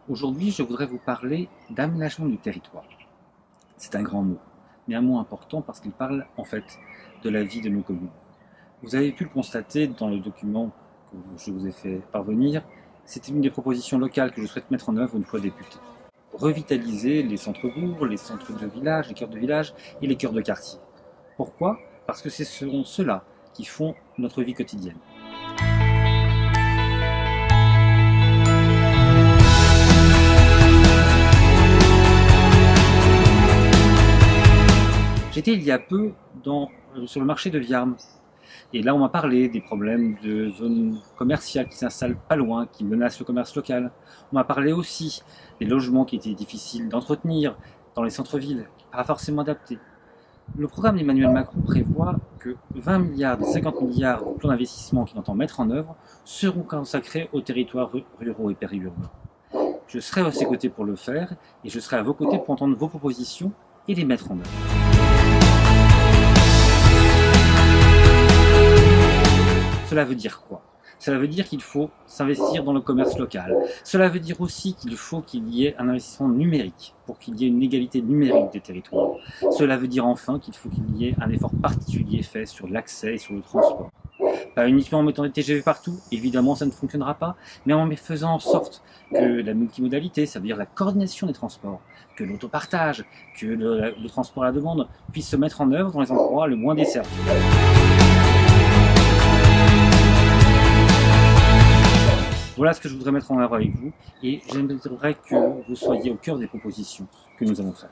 Aujourd'hui, je voudrais vous parler d'aménagement du territoire. C'est un grand mot, mais un mot important parce qu'il parle en fait de la vie de nos communes. Vous avez pu le constater dans le document que je vous ai fait parvenir, c'était une des propositions locales que je souhaite mettre en œuvre une fois député. Revitaliser les centres-bourgs, les centres de village, les cœurs de village et les cœurs de quartier. Pourquoi? Parce que ce sont ceux-là qui font notre vie quotidienne. J'étais il y a peu sur le marché de Viarmes. Et là, on m'a parlé des problèmes de zones commerciales qui s'installent pas loin, qui menacent le commerce local. On m'a parlé aussi des logements qui étaient difficiles d'entretenir dans les centres-villes, pas forcément adaptés. Le programme d'Emmanuel Macron prévoit que 20 milliards des 50 milliards de plans d'investissement qu'il entend mettre en œuvre seront consacrés aux territoires ruraux et périurbains. Je serai à ses côtés pour le faire et je serai à vos côtés pour entendre vos propositions et les mettre en œuvre. Cela veut dire quoi? Cela veut dire qu'il faut s'investir dans le commerce local. Cela veut dire aussi qu'il faut qu'il y ait un investissement numérique pour qu'il y ait une égalité numérique des territoires. Cela veut dire enfin qu'il faut qu'il y ait un effort particulier fait sur l'accès et sur le transport. Pas uniquement en mettant des TGV partout, évidemment ça ne fonctionnera pas, mais en faisant en sorte que la multimodalité, ça veut dire la coordination des transports, que l'autopartage, que le transport à la demande puisse se mettre en œuvre dans les endroits le moins desservis. Voilà ce que je voudrais mettre en œuvre avec vous et j'aimerais que vous soyez au cœur des propositions que nous allons faire.